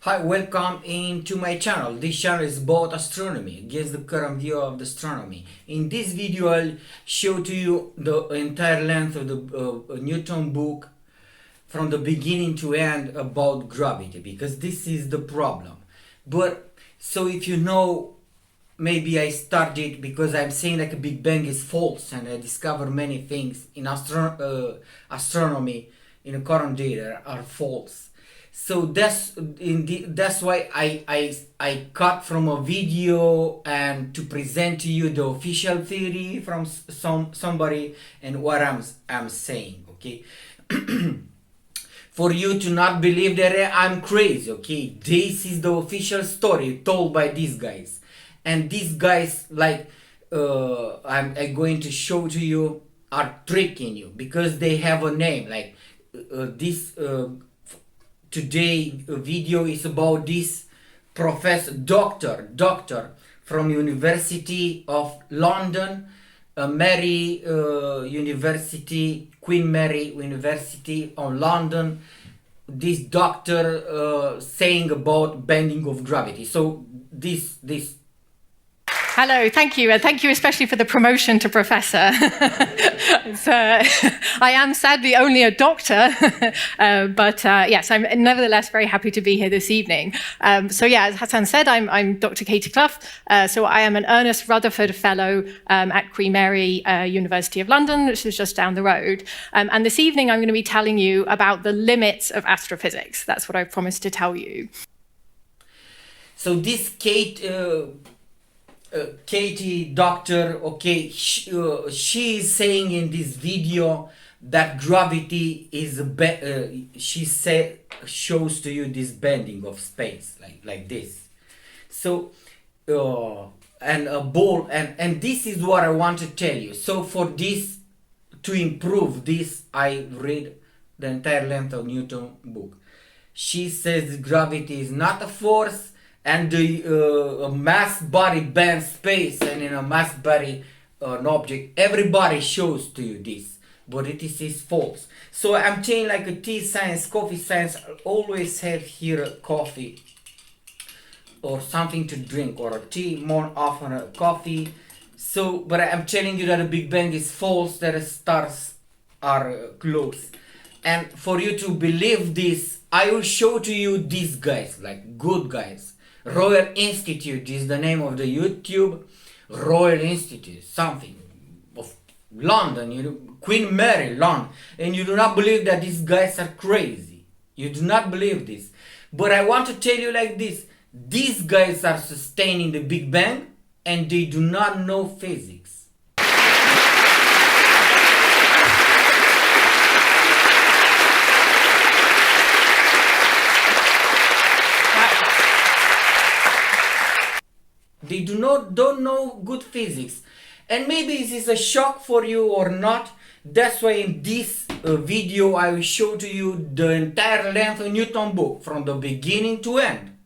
Hi, welcome into my channel. This channel is about astronomy, gives the current view of the astronomy. In this video, I'll show to you the entire length of the Newton book from the beginning to end about gravity, because this is the problem. But so if you know, maybe I started because I'm saying like a Big Bang is false, and I discover many things in astronomy in the current data are false. So that's why I cut from a video and to present to you the official theory from somebody and what I'm saying, okay. For you to not believe that I'm crazy, okay. This is the official story told by these guys, and these guys, like I'm going to show to you, are tricking you because they have a name like this. Today video is about this professor, doctor from University of London, Queen Mary University of London. This doctor saying about bending of gravity. So this Hello, thank you, and thank you especially for the promotion to professor. I am sadly only a doctor, but yes, I'm nevertheless very happy to be here this evening. So yeah, as Hassan said, I'm Dr. Katie Clough. So I am an Ernest Rutherford Fellow at Queen Mary University of London, which is just down the road. And this evening I'm going to be telling you about the limits of astrophysics. That's what I promised to tell you. So this Katie doctor, okay, she is saying in this video that gravity is she shows to you this bending of space like this. So and a ball, and this is what I want to tell you. So for this, to improve this, I read the entire length of Newton book. She says gravity is not a force, and the mass body bends space, and in a mass body an object, everybody shows to you this, but it is false. So I'm saying like a tea science, coffee science, always have here a coffee or something to drink, or a tea, more often a coffee. So but I'm telling you that the Big Bang is false, that the stars are close. And for you to believe this, I will show to you these guys, like good guys. Royal Institute is the name of the YouTube. Royal Institute, something of London, Queen Mary, London. And you do not believe that these guys are crazy. You do not believe this. But I want to tell you like this. These guys are sustaining the Big Bang, and they do not know physics. They don't know good physics, and maybe this is a shock for you or not. That's why in this video I will show to you the entire length of Newton book from the beginning to end.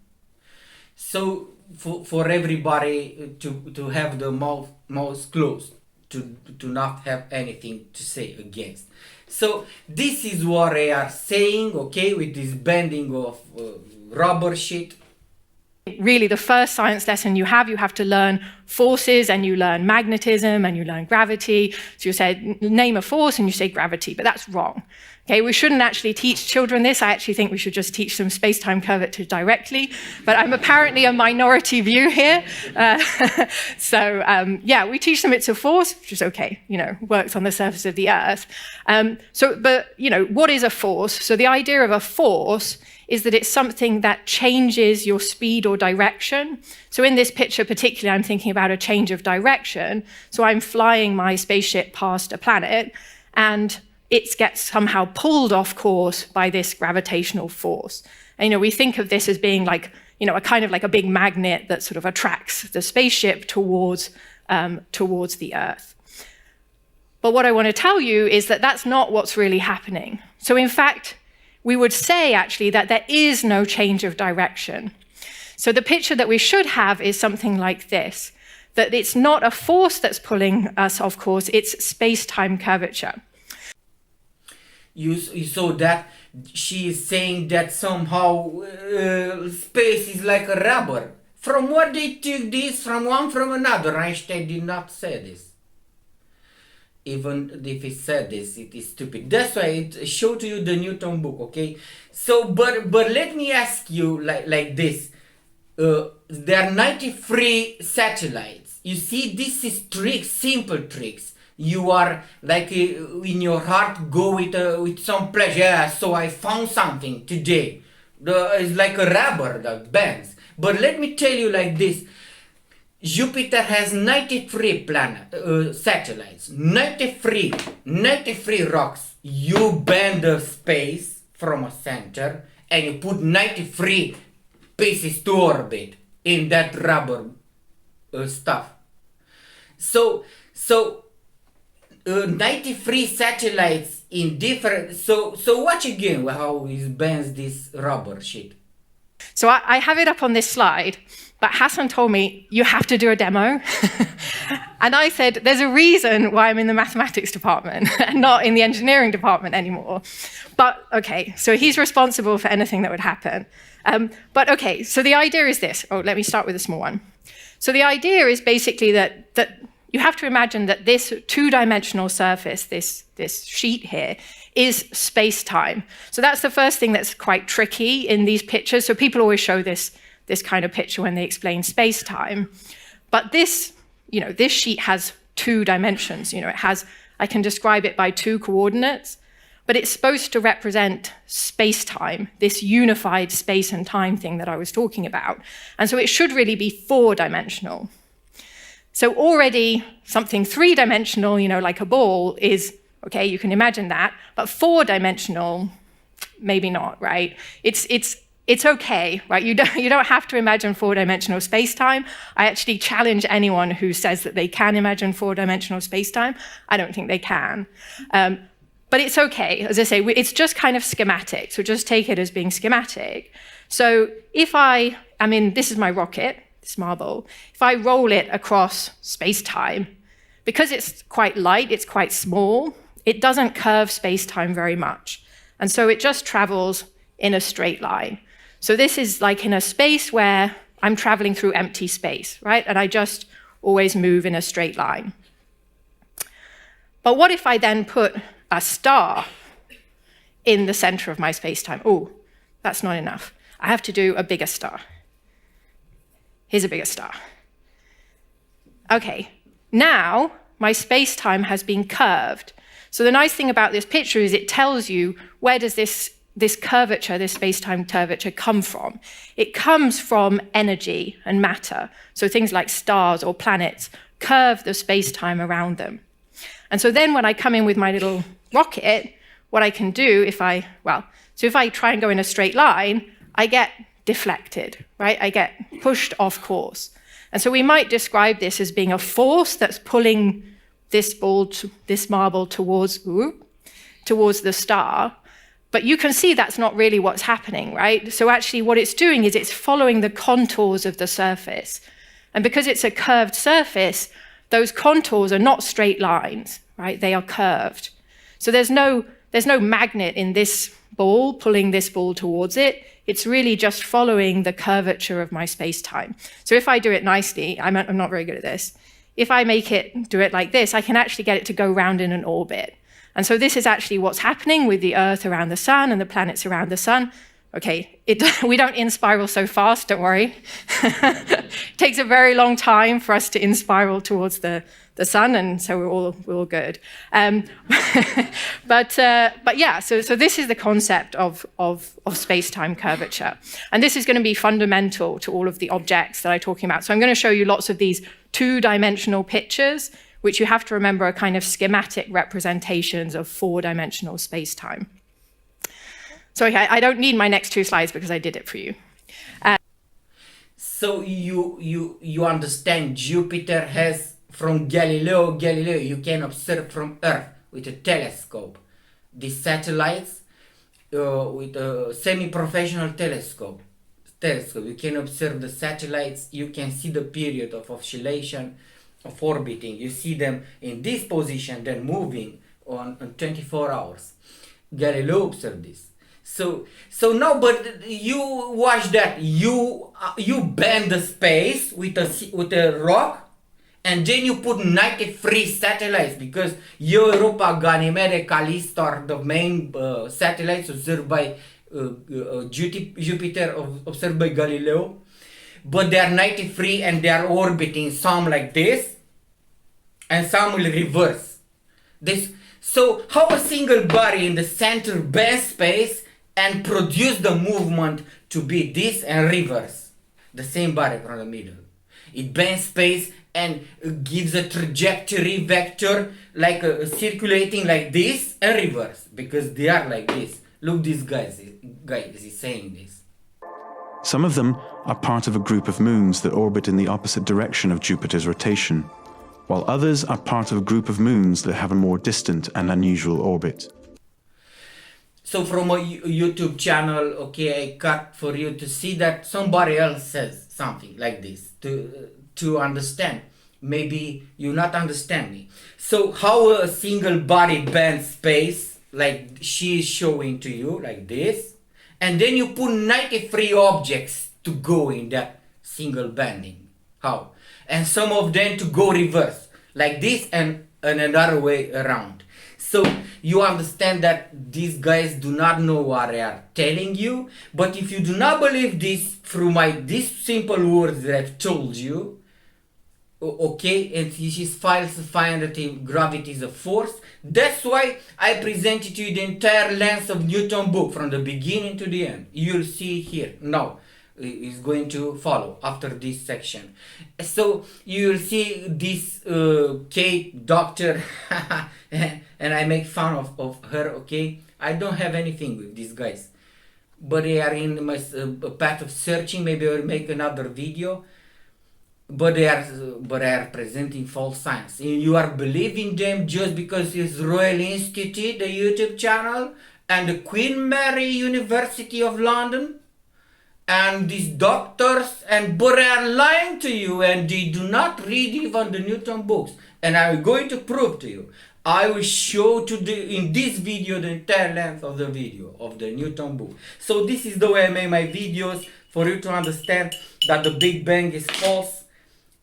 So for everybody to have the mouth closed, to not have anything to say against. So this is what they are saying, okay, with this bending of rubber sheet. Really, the first science lesson you have to learn forces, and you learn magnetism, and you learn gravity. So you say, name a force, and you say gravity, but that's wrong. Okay, we shouldn't actually teach children this. I actually think we should just teach them space-time curvature directly, but I'm apparently a minority view here. Yeah, we teach them it's a force, which is okay, works on the surface of the Earth. But what is a force? So the idea of a force is that it's something that changes your speed or direction. So in this picture particularly, I'm thinking about a change of direction. So I'm flying my spaceship past a planet, and it gets somehow pulled off course by this gravitational force. And we think of this as being like, a kind of like a big magnet that sort of attracts the spaceship towards the Earth. But what I want to tell you is that that's not what's really happening. So in fact, we would say actually that there is no change of direction. So the picture that we should have is something like this, that it's not a force that's pulling us off course, it's space-time curvature. you saw that she is saying that somehow space is like a rubber. From what they took this from one from another? Einstein did not say this. Even if he said this, it is stupid. That's why it showed to you the Newton book, okay? So, but let me ask you like this. There are 93 satellites. You see, this is tricks, simple tricks. You are like in your heart go with some pleasure. Yeah, so I found something today. It's like a rubber that bends. But let me tell you like this. Jupiter has 93 satellites, 93 rocks. You bend the space from a center and you put 93 pieces to orbit in that rubber stuff. So 93 satellites in different. So watch again how he bends this rubber sheet. So I have it up on this slide, but Hassan told me, you have to do a demo. And I said, there's a reason why I'm in the mathematics department and not in the engineering department anymore. But okay, so he's responsible for anything that would happen. But okay, so the idea is this. Oh, let me start with a small one. So the idea is basically that you have to imagine that this two-dimensional surface, this sheet here, is space-time. So that's the first thing that's quite tricky in these pictures. So people always show this kind of picture when they explain space-time. But this sheet has two dimensions. I can describe it by two coordinates, but it's supposed to represent space-time, this unified space and time thing that I was talking about. And so it should really be four-dimensional. So already something three-dimensional, like a ball, is, okay, you can imagine that, but four-dimensional, maybe not, right? It's okay, right? You don't have to imagine four-dimensional space-time. I actually challenge anyone who says that they can imagine four-dimensional space-time. I don't think they can. But it's okay. As I say, it's just kind of schematic, so just take it as being schematic. So if this is my rocket, this marble. If I roll it across space-time, because it's quite light, it's quite small, it doesn't curve space-time very much. And so it just travels in a straight line. So this is like in a space where I'm traveling through empty space, right? And I just always move in a straight line. But what if I then put a star in the center of my space-time? Oh, that's not enough. I have to do a bigger star. Here's a bigger star. Okay, now my space-time has been curved. So the nice thing about this picture is it tells you where does this curvature, this space-time curvature, come from. It comes from energy and matter. So things like stars or planets curve the space-time around them. And so then when I come in with my little rocket, what I can do if I try and go in a straight line, I get deflected, right? I get pushed off course. And so we might describe this as being a force that's pulling this marble towards the star. But you can see that's not really what's happening, right? So actually what it's doing is it's following the contours of the surface. And because it's a curved surface, those contours are not straight lines, right? They are curved. So there's no magnet in this ball pulling this ball towards it. It's really just following the curvature of my space-time. So if I do it nicely, I'm not very good at this. If I do it like this, I can actually get it to go round in an orbit. And so this is actually what's happening with the Earth around the sun and the planets around the sun. Okay, we don't in-spiral so fast, don't worry. It takes a very long time for us to in-spiral towards the sun, and so we're all good. But yeah, so this is the concept of space-time curvature. And this is going to be fundamental to all of the objects that I'm talking about. So I'm going to show you lots of these two-dimensional pictures, which you have to remember are kind of schematic representations of four-dimensional space-time. So okay, I don't need my next two slides because I did it for you. So you understand Jupiter has, from Galileo, you can observe from Earth with a telescope. The satellites with a semi-professional telescope. You can observe the satellites, you can see the period of oscillation, of orbiting. You see them in this position, then moving on 24 hours. Galileo observed this. So now, but you watch that. You bend the space with a rock, and then you put 93 satellites, because Europa, Ganymede, Callisto are the main satellites observed by Jupiter, observed by Galileo. But they are 93 and they are orbiting, some like this and some will reverse. So how a single body in the center bends space and produce the movement to be this and reverse. The same body from the middle. It bends space and gives a trajectory vector like circulating like this and reverse, because they are like this. Look, this guy is saying this. Some of them are part of a group of moons that orbit in the opposite direction of Jupiter's rotation, while others are part of a group of moons that have a more distant and unusual orbit. So from a YouTube channel, okay, I cut for you to see that somebody else says something like this to understand. Maybe you not understand me. So how a single body bends space, like she is showing to you, like this, and then you put 93 objects to go in that single bending. How? And some of them to go reverse, like this, and another way around. So you understand that these guys do not know what they are telling you. But if you do not believe this through these simple words that I've told you, okay, and she's falsifying that gravity is a force. That's why I presented to you the entire length of Newton book from the beginning to the end. You'll see here now. Is going to follow after this section. So you will see this Kate doctor and I make fun of her, okay? I don't have anything with these guys, but they are in my path of searching. Maybe I will make another video, but they are presenting false science. You are believing them just because it's Royal Institute, the YouTube channel, and the Queen Mary University of London, and these doctors, but they are lying to you, and they do not read even the Newton books. And I'm going to prove to you. I will show in this video the entire length of the video of the Newton book. So this is the way I make my videos, for you to understand that the Big Bang is false.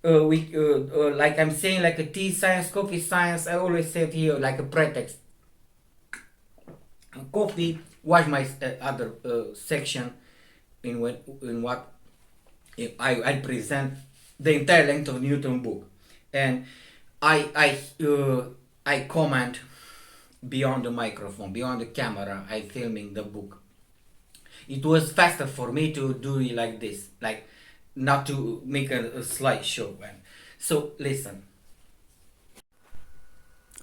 Like I'm saying, like a tea science, coffee science, I always say it here like a pretext. Coffee, watch my other section in what I present the entire length of Newton book, and I comment beyond the microphone, beyond the camera. I filming the book. It was faster for me to do it like this, like not to make a slideshow. So listen.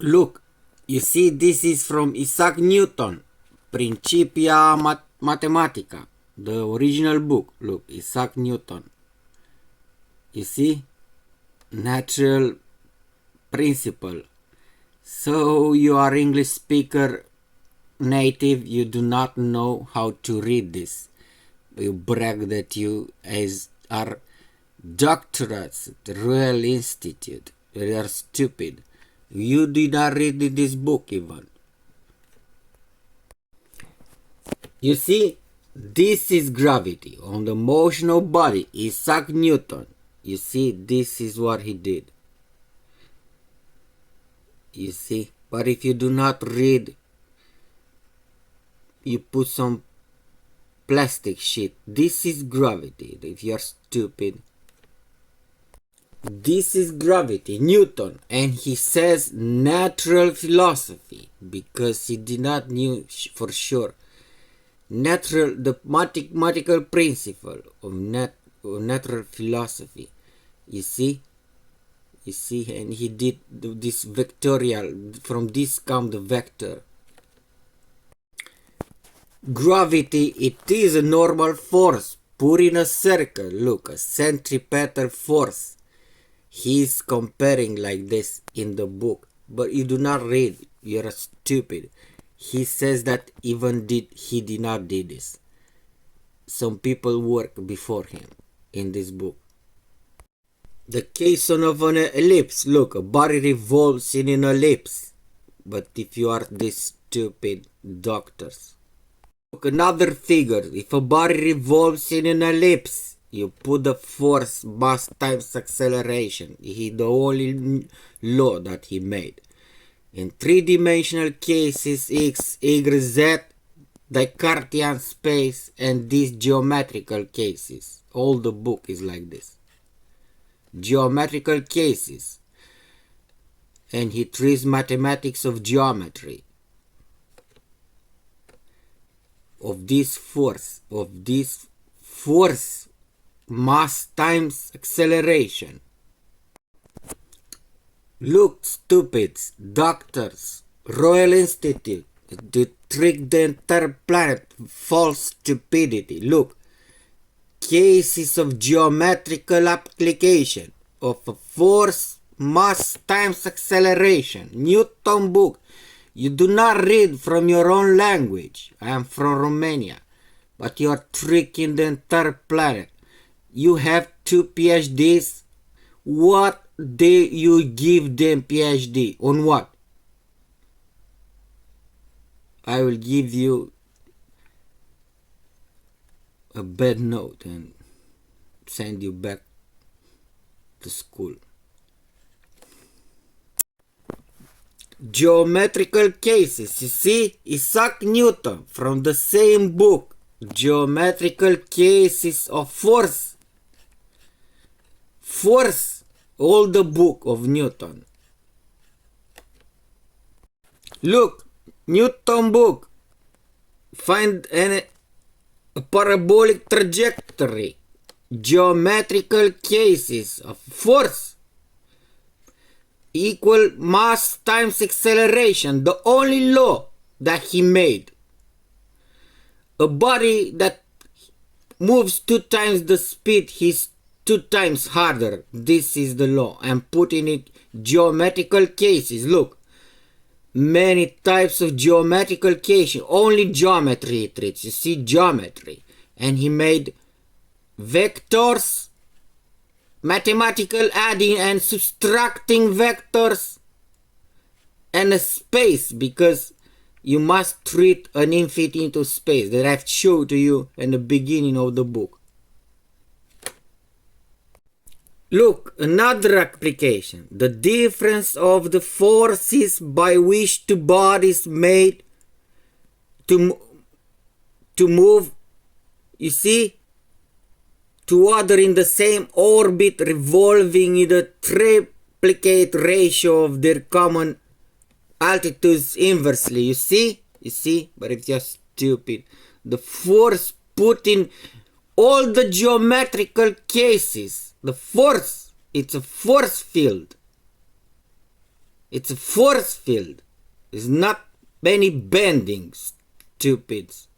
Look, you see, this is from Isaac Newton, Principia Mathematica. The original book. Look, Isaac Newton. You see? Natural principle. So you are English speaker native, you do not know how to read this. You brag that you are doctorates at the Royal Institute. You are stupid. You did not read this book even. You see? This is gravity on the motion of body. Isaac Newton. You see, this is what he did. You see, but if you do not read, you put some plastic shit. This is gravity. If you are stupid, this is gravity. Newton, and he says natural philosophy because he did not know for sure. The mathematical principle of natural philosophy. You see, and he did this vectorial. From this comes the vector. Gravity, it is a normal force put in a circle. Look, a centripetal force. He's comparing like this in the book, but you do not read. You're stupid. He says that he did not do this. Some people work before him in this book. The case of an ellipse. Look, a body revolves in an ellipse. But if you are this stupid doctors. Look, another figure. If a body revolves in an ellipse, you put the force mass times acceleration. He the only law that he made. In three-dimensional cases, X, Y, Z, Descartian space, and these geometrical cases. All the book is like this. Geometrical cases. And he treats mathematics of geometry. Of this force mass times acceleration. Look, stupids, doctors, Royal Institute, to trick the entire planet, false stupidity. Look, cases of geometrical application of a force mass times acceleration. Newton book. You do not read from your own language. I am from Romania, but you are tricking the entire planet. You have 2 PhDs. What do you give them PhD? On what? I will give you a bad note and send you back to school. Geometrical cases. You see, Isaac Newton from the same book. Geometrical cases of force. Force. All the book of Newton. Look, Newton book. Find a parabolic trajectory. Geometrical cases of force equal mass times acceleration, the only law that he made. A body that moves 2 times the speed, he's 2 times harder. This is the law. I'm putting it geometrical cases. Look, many types of geometrical cases. Only geometry he treats. You see, geometry. And he made vectors, mathematical adding and subtracting vectors, and a space, because you must treat an infinite into space that I've showed to you in the beginning of the book. Look, another application. The difference of the forces by which two bodies made to move, you see, to other in the same orbit revolving in the triplicate ratio of their common altitudes inversely. You see, but it's just stupid. The force put in all the geometrical cases. The force, it's a force field. It's a force field. It's not any bending, stupids.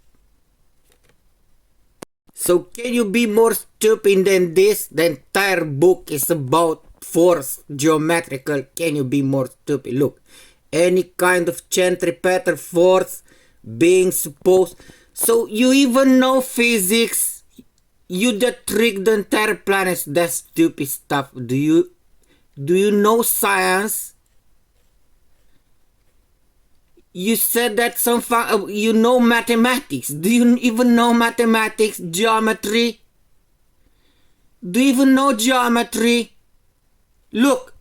So can you be more stupid than this? The entire book is about force, geometrical. Can you be more stupid? Look, any kind of centripetal force being supposed. So you even know physics. You that trick the entire planet. That's stupid stuff. Do you know science? You said that you know mathematics. Do you even know mathematics? Geometry? Do you even know geometry? Look.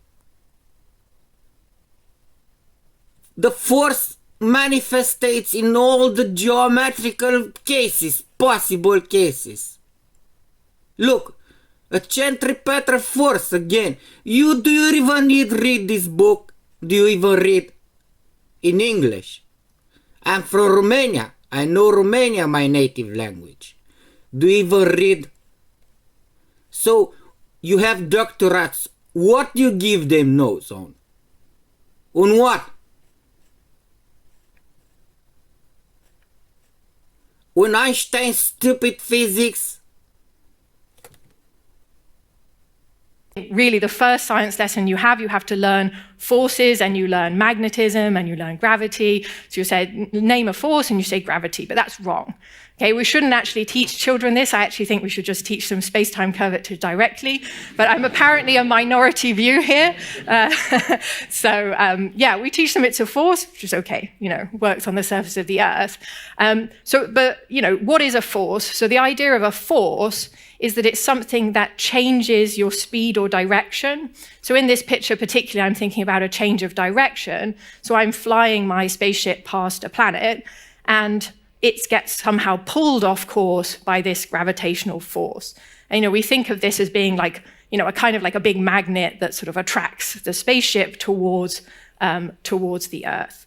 The force manifests in all the geometrical cases, possible cases. Look, a centripetal force again. Do you even read this book? Do you even read in English? I'm from Romania. I know Romania, my native language. Do you even read? So you have doctorates. What do you give them notes on? On what? On Einstein's stupid physics? Really, the first science lesson you have to learn forces and you learn magnetism and you learn gravity. So you say, name a force and you say gravity, but that's wrong. Okay, we shouldn't actually teach children this. I actually think we should just teach them space-time curvature directly, but I'm apparently a minority view here. Yeah, we teach them it's a force, which is okay, works on the surface of the Earth. What is a force? So the idea of a force is that it's something that changes your speed or direction. So in this picture particularly, I'm thinking about a change of direction. So I'm flying my spaceship past a planet, and it gets somehow pulled off course by this gravitational force. And, we think of this as being like, a kind of like a big magnet that sort of attracts the spaceship towards the Earth.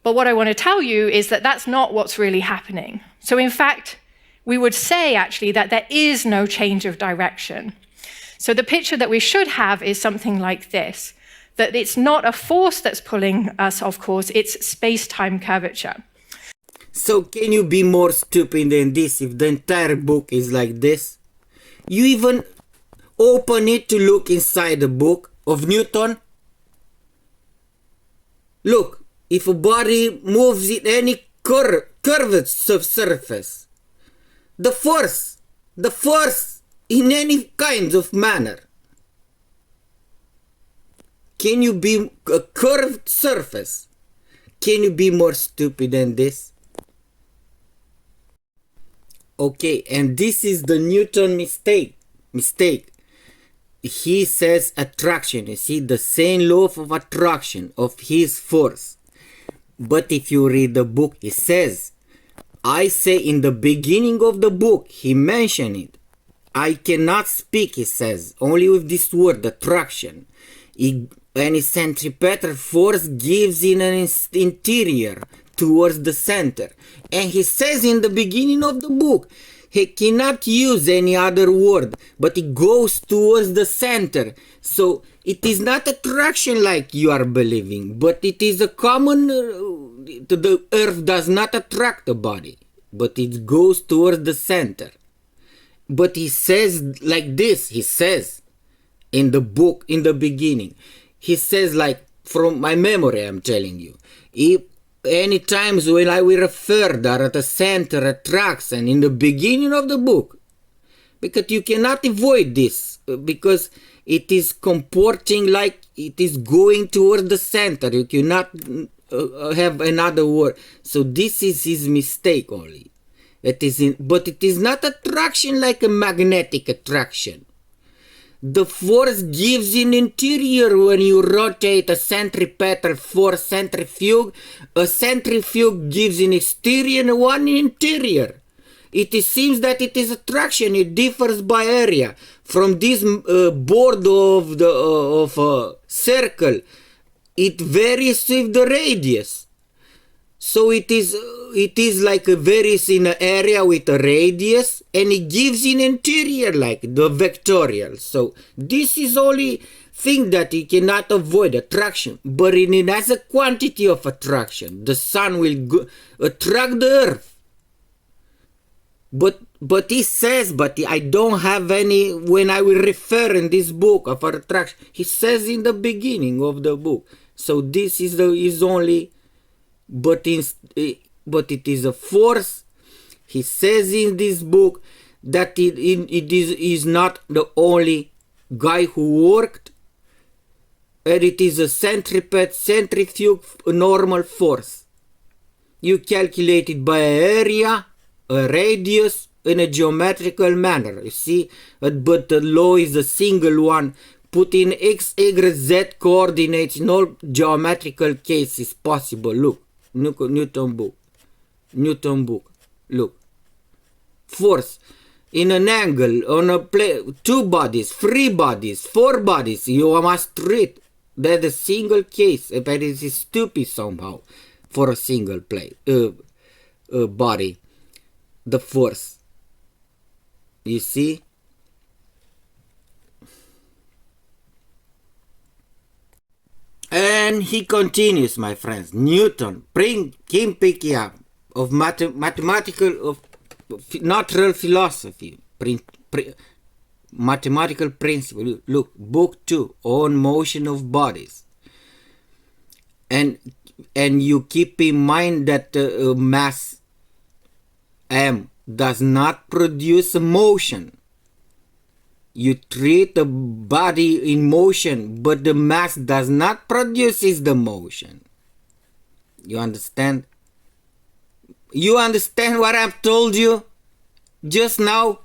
But what I want to tell you is that that's not what's really happening. So in fact, we would say actually that there is no change of direction. So the picture that we should have is something like this, that it's not a force that's pulling us off course, it's space-time curvature. So can you be more stupid than this if the entire book is like this? You even open it to look inside the book of Newton. Look, if a body moves in any curved surface, the force in any kind of manner. Can you be a curved surface? Can you be more stupid than this? Okay, and this is the Newton mistake. He says attraction, you see, the same law of attraction of his force. But if you read the book, it says, I say in the beginning of the book, he mentioned it. I cannot speak, he says, only with this word, attraction. Any centripetal force gives in an interior towards the center. And he says in the beginning of the book, he cannot use any other word, but it goes towards the center. So it is not attraction like you are believing, but it is a common, the earth does not attract the body, but it goes towards the center. But he says like this, he says in the book, in the beginning, he says like, from my memory I'm telling you, if any times when I will refer that at the center attracts and in the beginning of the book, because you cannot avoid this, because it is comporting like it is going towards the center. You cannot have another word. So this is his mistake only. But it is not attraction like a magnetic attraction. The force gives in interior when you rotate a centripetal force centrifuge. A centrifuge gives in exterior and one in interior. It seems that it is attraction. It differs by area. From this board of a circle, it varies with the radius. So it is like a varies in an area with a radius, and it gives in interior like the vectorial. So this is only thing that you cannot avoid, attraction. But it has a quantity of attraction. The sun will attract the earth. But he says, but I don't have any, when I will refer in this book of attraction, he says in the beginning of the book. So this is only, but it is a force. He says in this book that it is not the only guy who worked, and it is a centrifuge normal force. You calculate it by area, a radius, in a geometrical manner, you see, but the law is a single one. Put in x, y, z coordinates in all geometrical cases possible. Look, Newton book, look. Force in an angle, on a plane, 2 bodies, 3 bodies, 4 bodies, you must treat that a single case, but it is stupid somehow for a single body. The force, you see. And he continues, my friends. Newton, Principia of mathematical, of natural philosophy, mathematical principle. Look, book 2 on motion of bodies. And you keep in mind that mass m does not produce motion. You treat the body in motion, but the mass does not produces the motion. You understand? You understand what I've told you just now?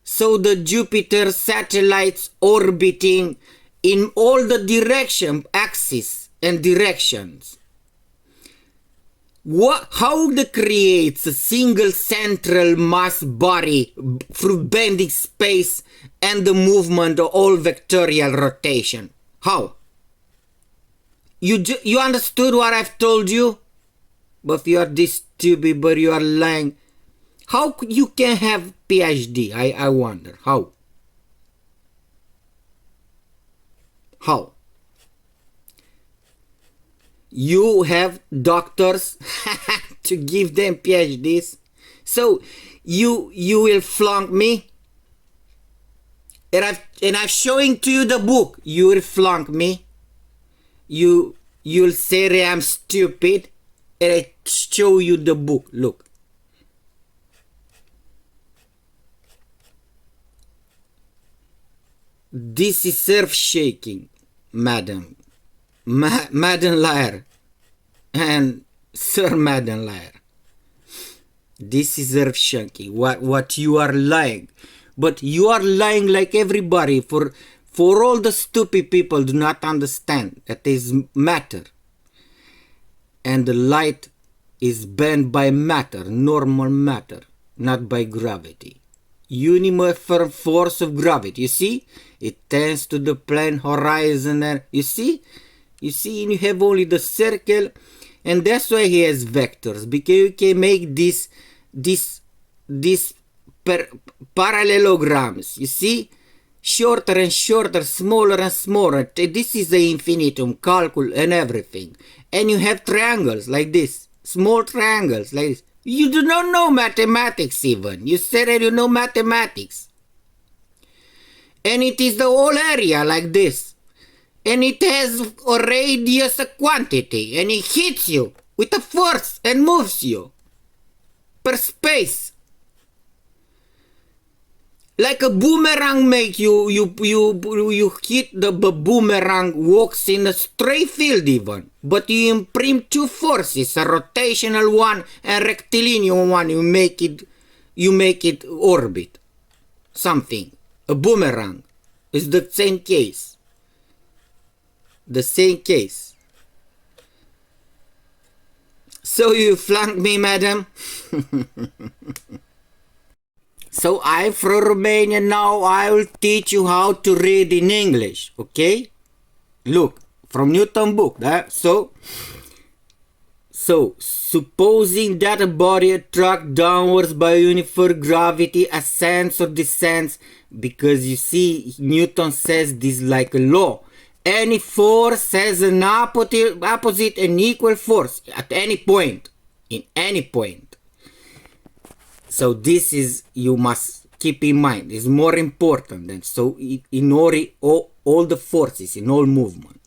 So the Jupiter satellites orbiting in all the direction, axis and directions. How they creates a single central mass body through bending space and the movement of all vectorial rotation? How? You understood what I've told you? But you are this stupid, but you are lying. How you can have PhD? I wonder. How? How? You have doctors to give them PhDs. So you will flunk me. And I'm showing to you the book. You will flunk me. You'll say that I'm stupid. And I show you the book. Look. This is earth shaking, madam. Madam liar and Sir Madam liar. This is earth shaking. What you are lying. But you are lying like everybody. For all the stupid people do not understand that is matter. And the light is bent by matter, normal matter, not by gravity. Uniform force of gravity. You see? It tends to the plane horizon. And you see? You see, you have only the circle, and that's why he has vectors, because you can make these parallelograms. You see, shorter and shorter, smaller and smaller. This is the infinitum, calculus, and everything. And you have triangles like this, small triangles like this. You do not know mathematics even. You said that you know mathematics. And it is the whole area like this. And it has a radius, a quantity, and it hits you with a force and moves you per space. Like a boomerang make you hit the boomerang walks in a straight field even. But you imprint two forces, a rotational one and rectilinear one, you make it orbit. Something. A boomerang is the same case. The same case. So you flunked me, madam? So I'm from Romania now. I will teach you how to read in English, okay? Look, from Newton book. So supposing that a body attracted downwards by uniform gravity ascends or descends, because you see Newton says this like a law. Any force has an opposite and equal force at any point, in any point. So this is, you must keep in mind, is more important than, so in all the forces, in all movement.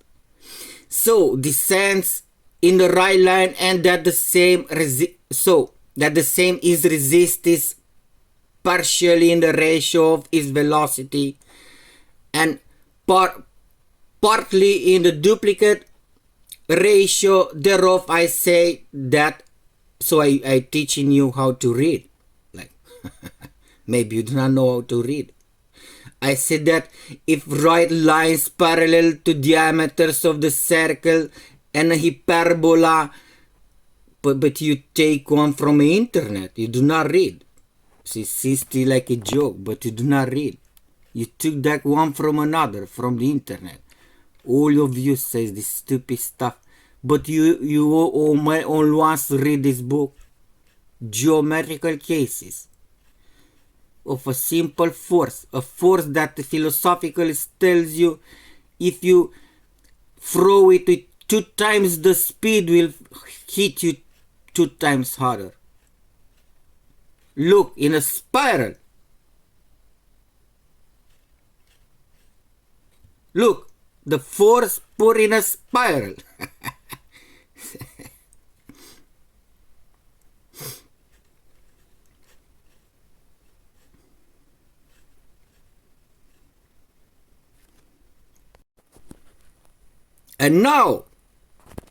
So descends in the right line, and that the same is resistance partially in the ratio of its velocity, and partly in the duplicate ratio thereof. I say that, so I teaching you how to read. Like, maybe you do not know how to read. I said that if right lines parallel to diameters of the circle and a hyperbola, but you take one from the internet, you do not read. See, still like a joke, but you do not read. You took that one from another, from the internet. All of you says this stupid stuff, but you all wants to read this book. Geometrical cases of a simple force, a force that philosophically tells you if you throw it with 2 times the speed will hit you 2 times harder. Look, in a spiral, Look, the force put in a spiral. And now,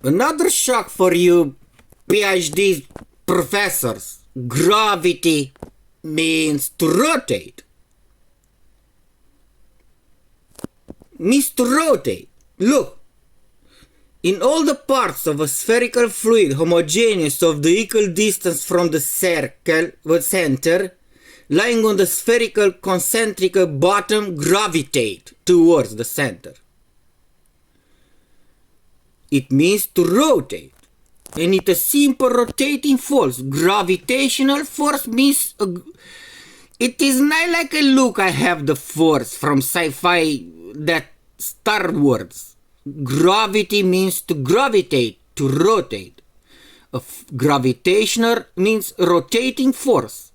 another shock for you PhD professors. Gravity means to rotate. Means to rotate. Look, in all the parts of a spherical fluid homogeneous of the equal distance from the center, lying on the spherical concentric bottom, gravitate towards the center. It means to rotate. And it's a simple rotating force. Gravitational force means it is not like a look I have the force from sci-fi that Star Wars. Gravity means to gravitate, to rotate. Gravitational means rotating force.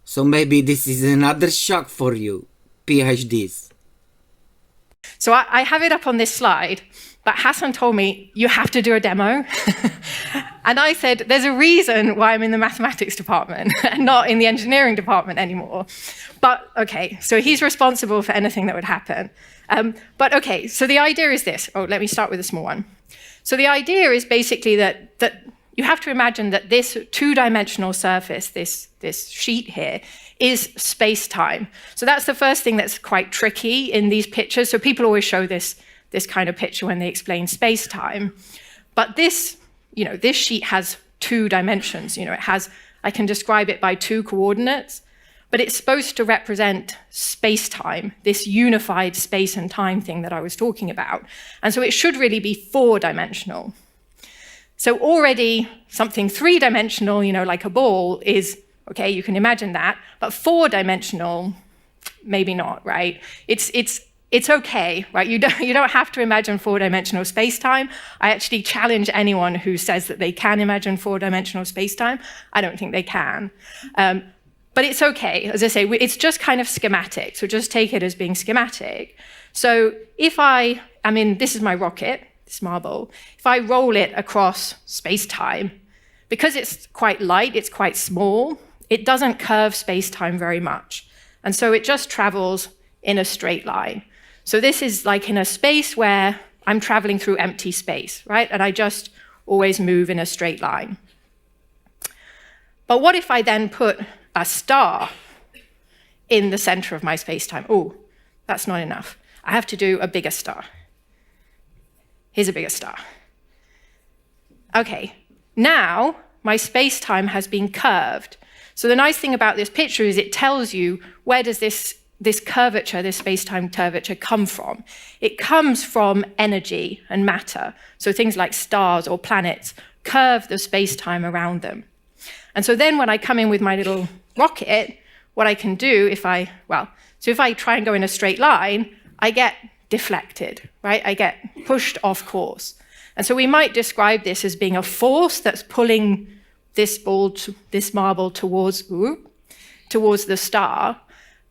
So maybe this is another shock for you, PhDs. So I have it up on this slide, but Hassan told me, you have to do a demo. And I said, there's a reason why I'm in the mathematics department and not in the engineering department anymore. But okay, so he's responsible for anything that would happen. But okay, so the idea is this. Oh, let me start with a small one. So the idea is basically that you have to imagine that this two-dimensional surface, this sheet here, is space-time. So that's the first thing that's quite tricky in these pictures. So people always show this kind of picture when they explain space-time. But this sheet has two dimensions. I can describe it by two coordinates, but it's supposed to represent space-time, this unified space and time thing that I was talking about. And so it should really be four-dimensional. So already something three-dimensional, like a ball, is, okay, you can imagine that, but four-dimensional, maybe not, right? It's okay, right? You don't have to imagine four-dimensional space-time. I actually challenge anyone who says that they can imagine four-dimensional space-time. I don't think they can. But it's okay. As I say, it's just kind of schematic, so just take it as being schematic. So if this is my rocket, this marble. If I roll it across space-time, because it's quite light, it's quite small, it doesn't curve space-time very much. And so it just travels in a straight line. So this is like in a space where I'm traveling through empty space, right? And I just always move in a straight line. But what if I then put a star in the center of my space-time? Oh, that's not enough. I have to do a bigger star. Here's a bigger star. Okay, now my space-time has been curved. So the nice thing about this picture is it tells you where does this curvature, this space-time curvature, come from. It comes from energy and matter. So things like stars or planets curve the space-time around them. And so then when I come in with my little rocket, what I can do if I try and go in a straight line, I get deflected, right? I get pushed off course. And so we might describe this as being a force that's pulling this marble towards the star.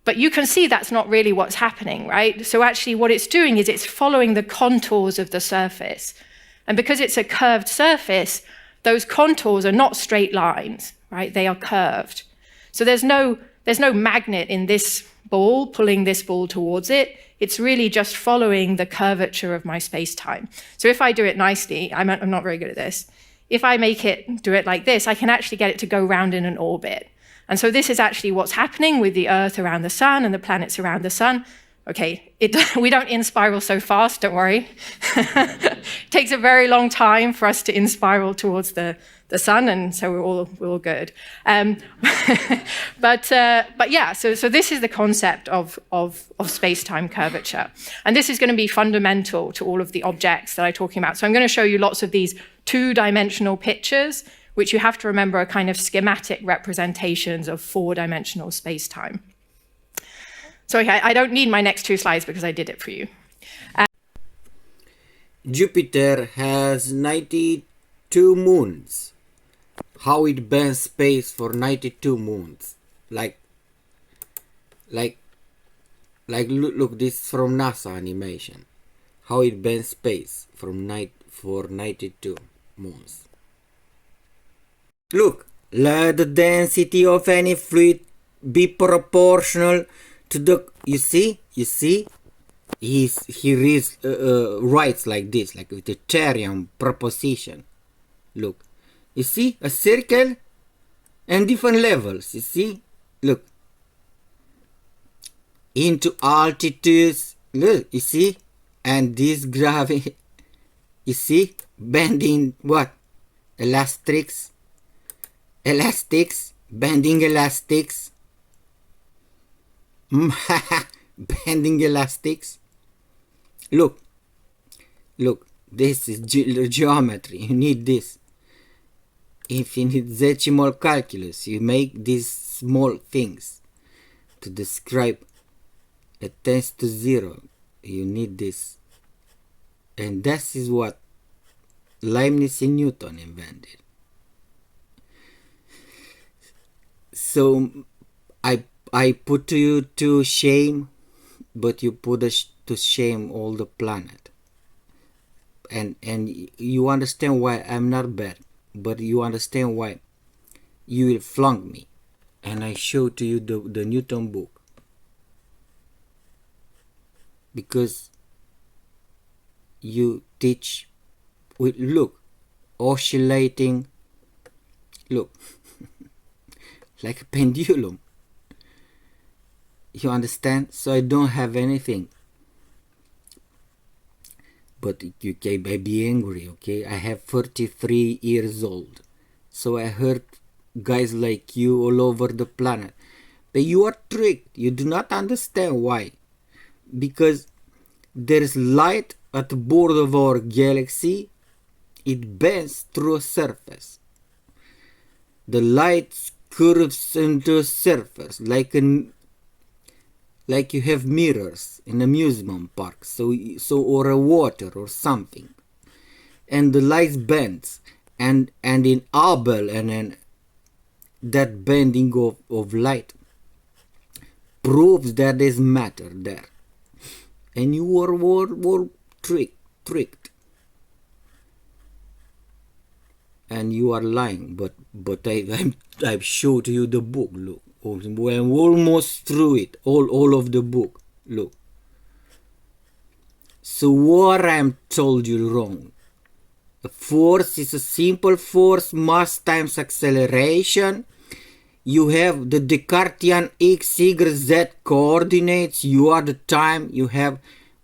But you can see that's not really what's happening, right? So actually what it's doing is it's following the contours of the surface. And because it's a curved surface, those contours are not straight lines, right? They are curved. So there's no magnet in this ball pulling this ball towards it. It's really just following the curvature of my space-time. So if I do it nicely, I'm not very good at this. If I do it like this, I can actually get it to go round in an orbit. And so this is actually what's happening with the Earth around the sun and the planets around the sun. Okay, we don't in-spiral so fast, don't worry. It takes a very long time for us to in-spiral towards the sun, and so we're all good. But yeah, so this is the concept of space-time curvature. And this is going to be fundamental to all of the objects that I'm talking about. So I'm going to show you lots of these two-dimensional pictures, which you have to remember are kind of schematic representations of four-dimensional space-time. So okay, I don't need my next two slides because I did it for you. Jupiter has 92 moons. How it bends space for 92 moons? Like Like look, this is from NASA animation. How it bends space from 92 moons. Look, let the density of any fluid be proportional to the. You see, he reads writes like this, like with a Therian proposition. Look, you see a circle and different levels. You see, look, into altitudes. Look, you see, and this gravity. You see, bending what? Elastics, bending elastics. Bending elastics. Look, this is geometry. You need this. Infinitesimal calculus. You make these small things to describe a tends to zero. You need this. And this is what Leibniz and Newton invented. So I put you to shame, but you put to shame all the planet. And you understand why I'm not bad, but you understand why you will flunk me. And I show to you the Newton book. Because you teach with, look, oscillating, look, like a pendulum. You understand? So I don't have anything. But you can be angry, okay? I have 33 years old. So I heard guys like you all over the planet. But you are tricked. You do not understand why. Because there is light at the border of our galaxy. It bends through a surface. The light curves into a surface like you have mirrors in amusement park, so or a water or something, and the light bends, and in Hubble and then that bending of light proves that there's matter there, and you were tricked, and you are lying. But I've showed you the book. Look. We're almost through it, all of the book. Look. So what I'm told you wrong. A force is a simple force, mass times acceleration. You have the Descartesian x, y, z coordinates. You are the time. You have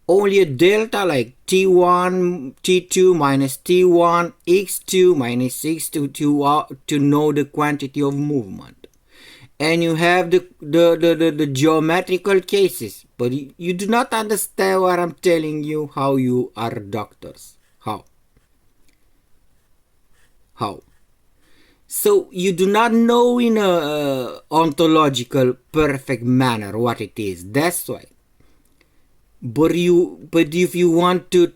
only a delta like t1, t2 minus t1, x2 minus x2 to know the quantity of movement. And you have the geometrical cases, but you do not understand what I'm telling you, how you are doctors. How? So you do not know in a ontological perfect manner what it is. That's why. But if you want to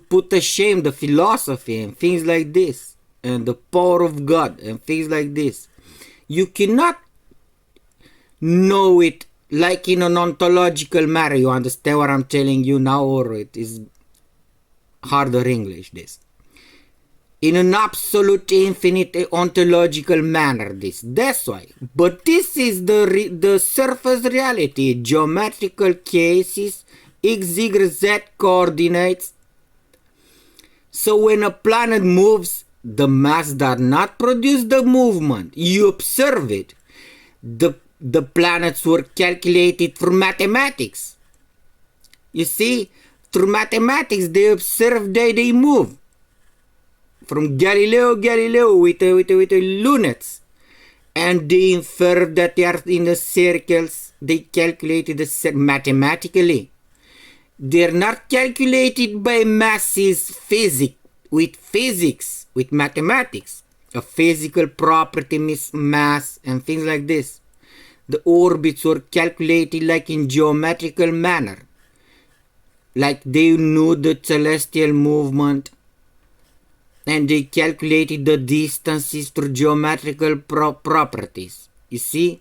put to shame the philosophy and things like this, and the power of God and things like this, you cannot know it like in an ontological manner. You understand what I'm telling you now, or it is harder English this? In an absolute infinite ontological manner this. That's why. But this is the surface reality. Geometrical cases, x, y, z coordinates. So when a planet moves, the mass does not produce the movement. You observe it. The planets were calculated through mathematics. You see, through mathematics, they observe they move. From Galileo with the lunets. And they infer that they are in the circles. They calculated mathematically. They are not calculated by masses with mathematics, a physical property, mass, and things like this. The orbits were calculated like in geometrical manner, like they knew the celestial movement, and they calculated the distances through geometrical properties. You see,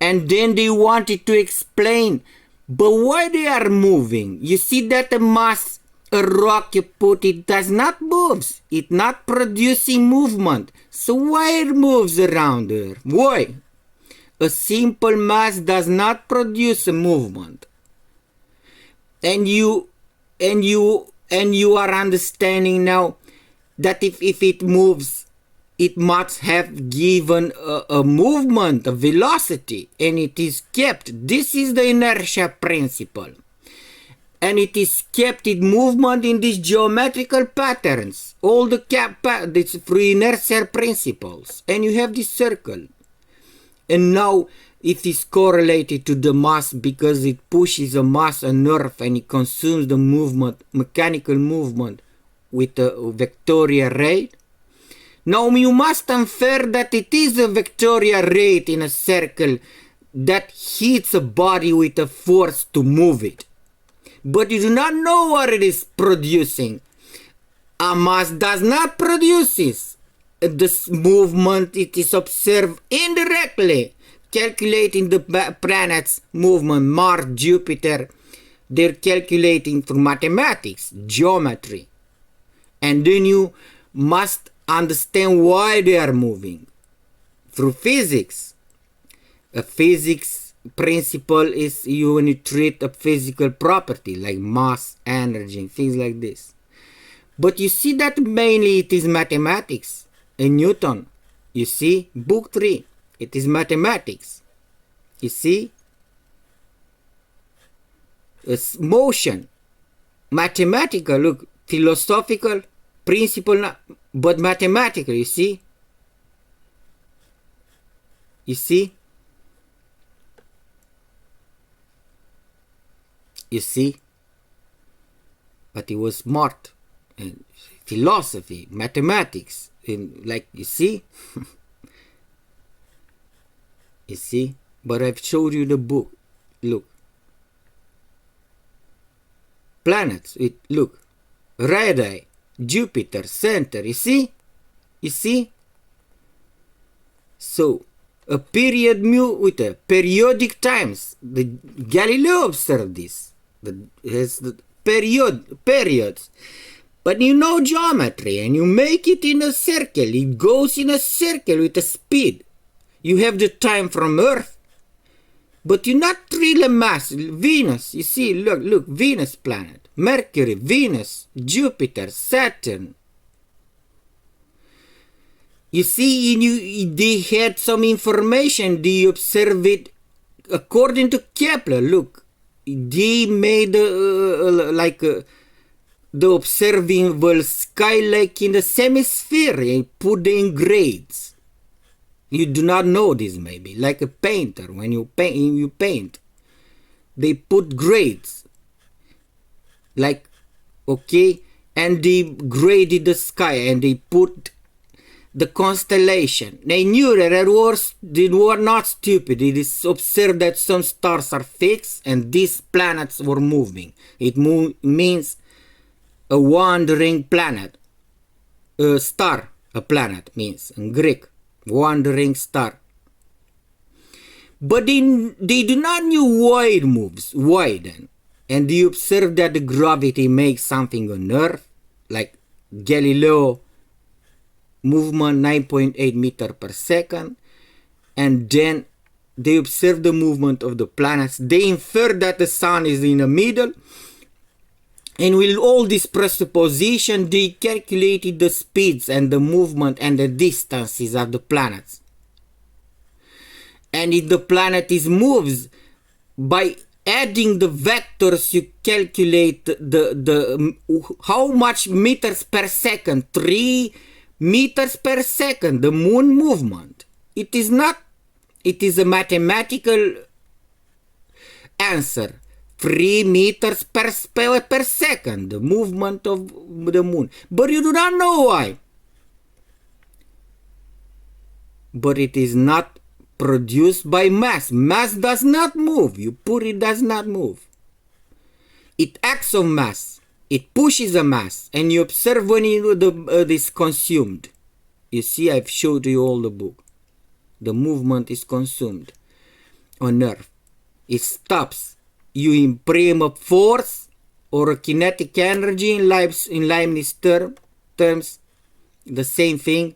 And then they wanted to explain, but why they are moving? You see that the mass, a rock you put, it does not move. It's not producing movement. So why it moves around her? Why? A simple mass does not produce a movement. And you are understanding now that if it moves, it must have given a movement, a velocity, and it is kept. This is the inertia principle. And it is kept in movement in these geometrical patterns. All the these free inertia principles. And you have this circle. And now it is correlated to the mass because it pushes a mass, a nerve, and it consumes the movement, mechanical movement, with a vectorial rate. Now you must infer that it is a vectorial rate in a circle that hits a body with a force to move it. But you do not know what it is producing. A mass does not produce this movement. It is observed indirectly, calculating the planets' movement, Mars, Jupiter. They're calculating through mathematics, geometry. And then you must understand why they are moving through physics. A physics principle is when you treat a physical property like mass, energy, things like this. But you see that mainly it is mathematics. In Newton, you see, book 3, it is mathematics. You see, it's motion, mathematical, look, philosophical principle, but mathematical, you see. You see? You see? But he was smart. And philosophy, mathematics, and like, you see? You see? But I've showed you the book. Look. Planets, look. Radii, Jupiter, center, you see? You see? So, a period mu with a periodic times. The Galileo observed this. Has the periods. But you know geometry and you make it in a circle. It goes in a circle with a speed. You have the time from Earth. But you not really mass. Venus, you see, look, Venus planet. Mercury, Venus, Jupiter, Saturn. You see, they had some information. They observed it according to Kepler. Look, they made the observable sky like in the hemisphere and put them in grades. You do not know this maybe, like a painter. When you paint, they put grades. Like, okay, and they graded the sky and they put the constellation. They knew that they were not stupid. They observed that some stars are fixed and these planets were moving. It means a wandering planet. A star, a planet means in Greek, wandering star. But they do not know why it moves. Why then? And they observe that the gravity makes something on Earth, like Galileo movement 9.8 meter per second, and then they observe the movement of the planets. They infer that the sun is in the middle, and with all this presupposition, they calculated the speeds and the movement and the distances of the planets. And if the planet moves, by adding the vectors, you calculate the how much meters per second, 3 meters per second, the moon movement. It is a mathematical answer. 3 meters per second, the movement of the moon. But you do not know why. But it is not produced by mass. Mass does not move. You put it does not move. It acts on mass. It pushes a mass, and you observe when it is consumed. You see, I've showed you all the book. The movement is consumed. on Earth. It stops. You imprime a force or a kinetic energy in Leibniz terms, the same thing,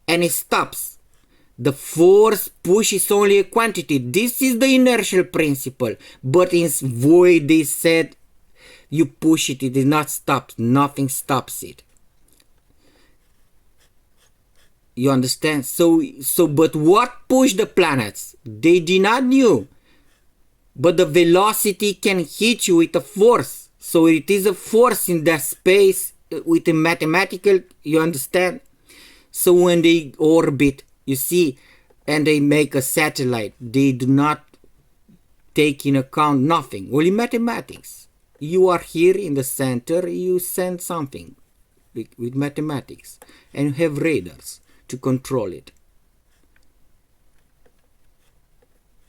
and it stops. The force pushes only a quantity. This is the inertial principle. But in void, they said, you push it, it is not stopped. Nothing stops it. You understand? But what pushed the planets? They did not know. But the velocity can hit you with a force. So it is a force in that space with a mathematical, you understand? So when they orbit, you see, and they make a satellite, they do not take in account nothing, only mathematics. You are here in the center, you send something with mathematics, and you have radars to control it.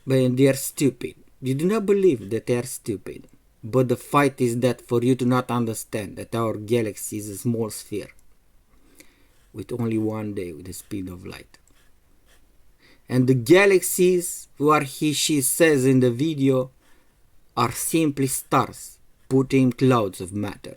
But they are stupid. You do not believe that they are stupid. But the fight is that for you to not understand that our galaxy is a small sphere with only one day with the speed of light. And the galaxies, what she says in the video, are simply stars put in clouds of matter.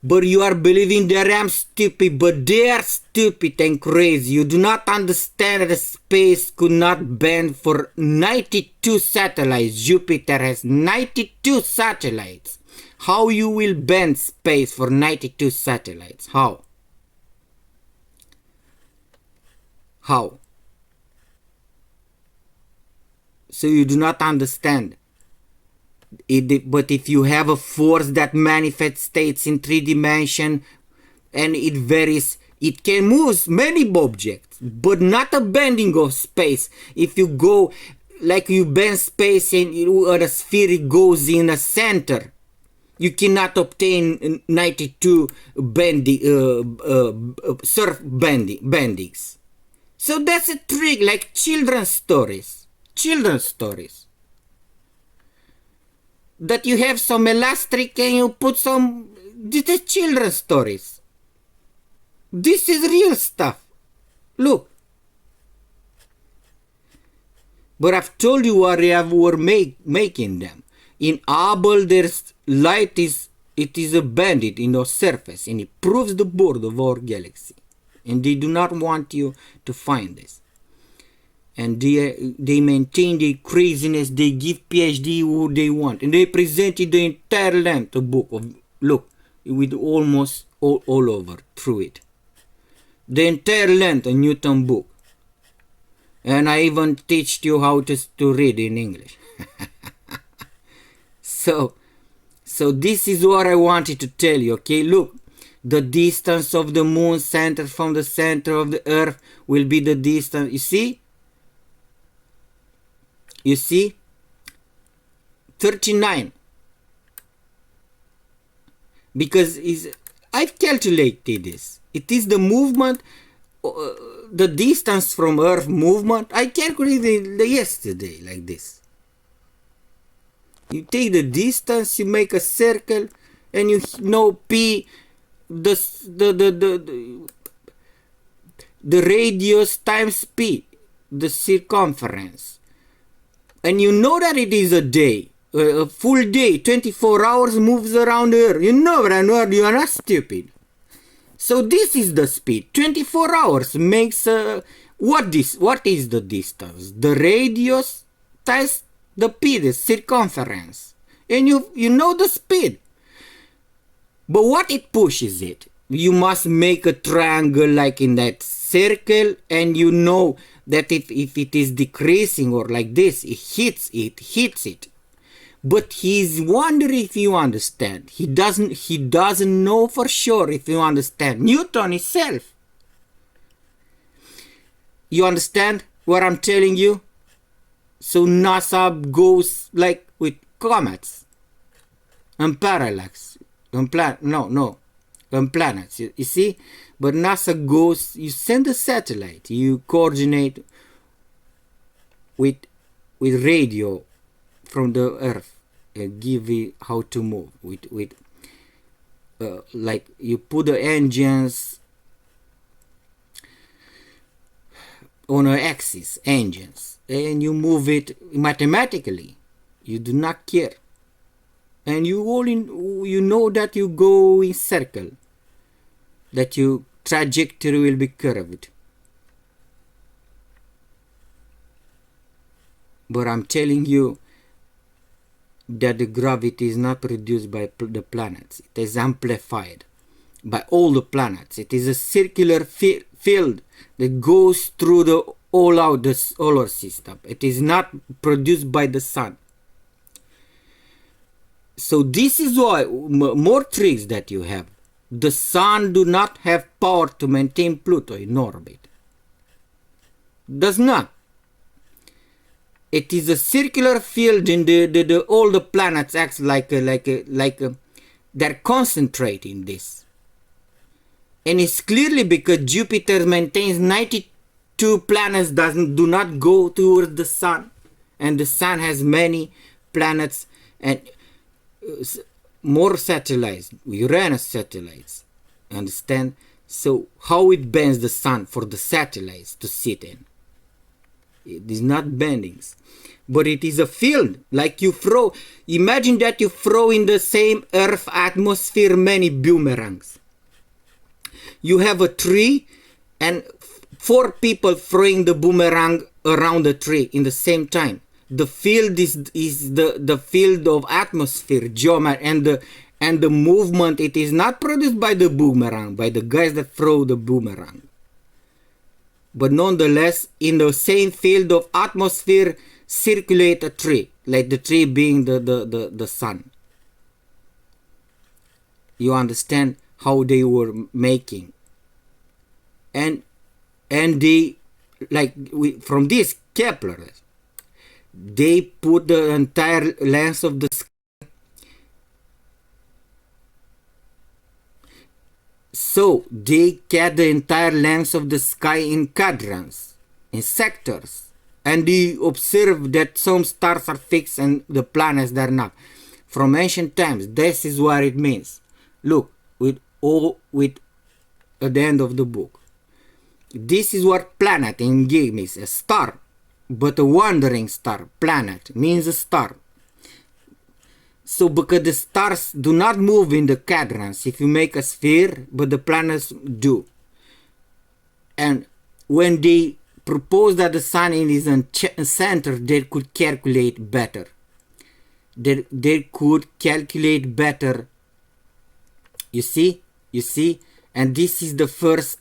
But you are believing that I am stupid, but they are stupid and crazy. You do not understand that space could not bend for 92 satellites. Jupiter has 92 satellites. How you will bend space for 92 satellites? How? How? So you do not understand. But if you have a force that manifests in 3 dimensions and it varies, it can move many objects, but not a bending of space. If you go, like you bend space and a sphere goes in a center, you cannot obtain 92 surf bendings. So that's a trick, like children's stories. That you have some elastic and you put some, this is children's stories. This is real stuff. Look. But I've told you what we're making them. In Hubble, there's light it is banded in the surface and it proves the border of our galaxy. And they do not want you to find this. And they maintain their craziness, they give PhD who they want. And they presented the entire length of book of, look, with almost all over through it. The entire length of Newton book. And I even teach you how to read in English. So this is what I wanted to tell you, okay? Look, the distance of the moon center from the center of the earth will be the distance, you see? You see? 39. Because I've calculated this. It is the movement, the distance from Earth movement. I calculated yesterday like this. You take the distance, you make a circle, and you know P, the radius times P, the circumference. And you know that it is a day, a full day, 24 hours moves around Earth. You know that you are not stupid. So this is the speed. 24 hours makes, what is the distance? The radius times the P, the circumference. And you know the speed. But what it pushes it? You must make a triangle like in that circle, and you know that if it is decreasing or like this, it hits it. But he's wondering if you understand. He doesn't know for sure if you understand. Newton himself. You understand what I'm telling you? So NASA goes like with comets and parallax and planets. You see? But NASA goes, you send a satellite, you coordinate with radio from the Earth, give it how to move with like you put the engines on an axis, engines, and you move it mathematically. You do not care. And you know that you go in circle, that your trajectory will be curved. But I'm telling you that the gravity is not produced by the planets. It is amplified by all the planets. It is a circular field that goes through all out the solar system. It is not produced by the sun. So this is why more tricks that you have. The sun do not have power to maintain Pluto in orbit. Does not. It is a circular field in all the planets act like they're concentrating this. And it's clearly because Jupiter maintains 92 planets do not go towards the sun, and the sun has many planets and more satellites, Uranus satellites. Understand? So how it bends the sun for the satellites to sit in? It is not bendings, but it is a field. Like you throw, imagine that you throw in the same Earth atmosphere many boomerangs. You have a tree and 4 people throwing the boomerang around the tree in the same time. The field is the field of atmosphere, geometry, and the movement. It is not produced by the boomerang, by the guys that throw the boomerang. But nonetheless, in the same field of atmosphere, circulate a tree, like the tree being the sun. You understand how they were making, and they, like from this Kepler, they put the entire length of the sky. So they get the entire length of the sky in quadrants, in sectors, and they observe that some stars are fixed and the planets they're not. From ancient times, this is what it means. Look, with at the end of the book. This is what planet in Greek means, a star, but a wandering star. Planet means a star. So because the stars do not move in the quadrants if you make a sphere, but the planets do. And when they proposed that the sun is in center, they could calculate better. They could calculate better. You see? And this is the first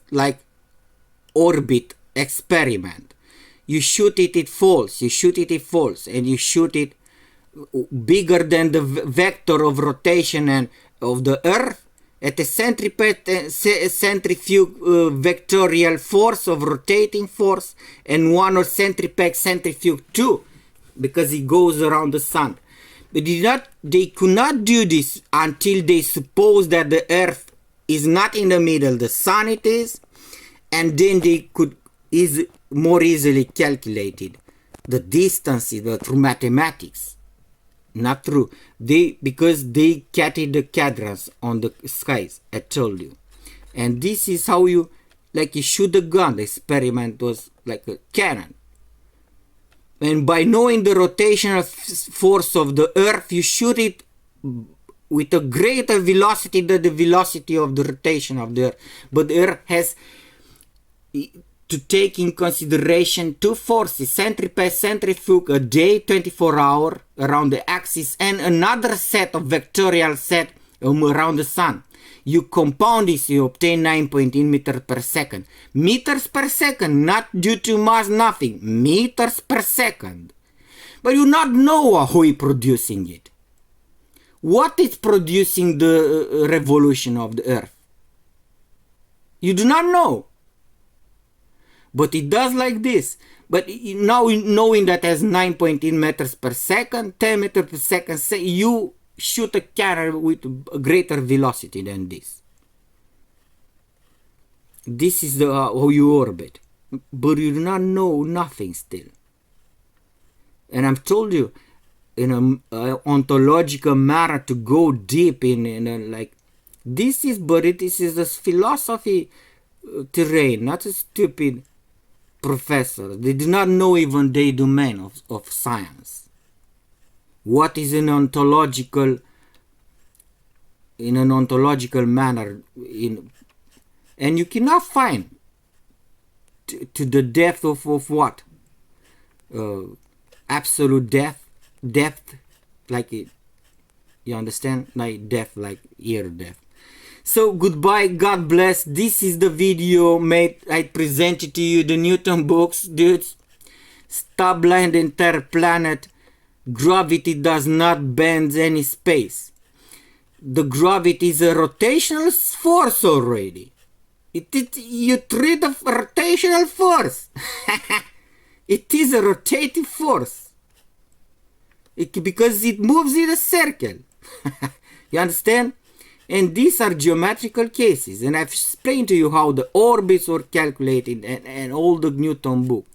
orbit experiment. You shoot it, it falls. You shoot it, it falls. And you shoot it bigger than the vector of rotation and of the Earth at a centrifuge vectorial force of rotating force, and one or centrifuge 2, because it goes around the sun. But they could not do this until they suppose that the Earth is not in the middle, the sun it is, and then they could more easily calculated the distances through mathematics. Not true. Because they catted the quadrants on the skies, I told you. And this is how you shoot a gun. The experiment was like a cannon. And by knowing the rotational force of the Earth, you shoot it with a greater velocity than the velocity of the rotation of the Earth. But the Earth has to take in consideration 2 forces, centrifuge a day, 24 hours around the axis, and another set of vectorial set around the sun. You compound this, you obtain 9.8 meters per second. Meters per second, not due to mass, nothing. Meters per second. But you not know who is producing it. What is producing the revolution of the Earth? You do not know. But it does like this. But now knowing that has 9.8 meters per second, 10 meters per second, you shoot a cannon with a greater velocity than this. This is how you orbit. But you do not know nothing still. And I've told you, in an ontological manner, to go deep in this is a philosophy terrain, not a stupid professors. They do not know even their domain of science. What is in an ontological manner, and you cannot find to the depth of what? Absolute depth, like it, you understand? Like depth, like ear depth. So goodbye, God bless. This is the video I presented to you, the Newton books, dudes. Stop blind the entire planet. Gravity does not bend any space. The gravity is a rotational force already. You treat a rotational force. It is a rotating force. Because it moves in a circle. You understand? And these are geometrical cases. And I've explained to you how the orbits were calculated and all the Newton book.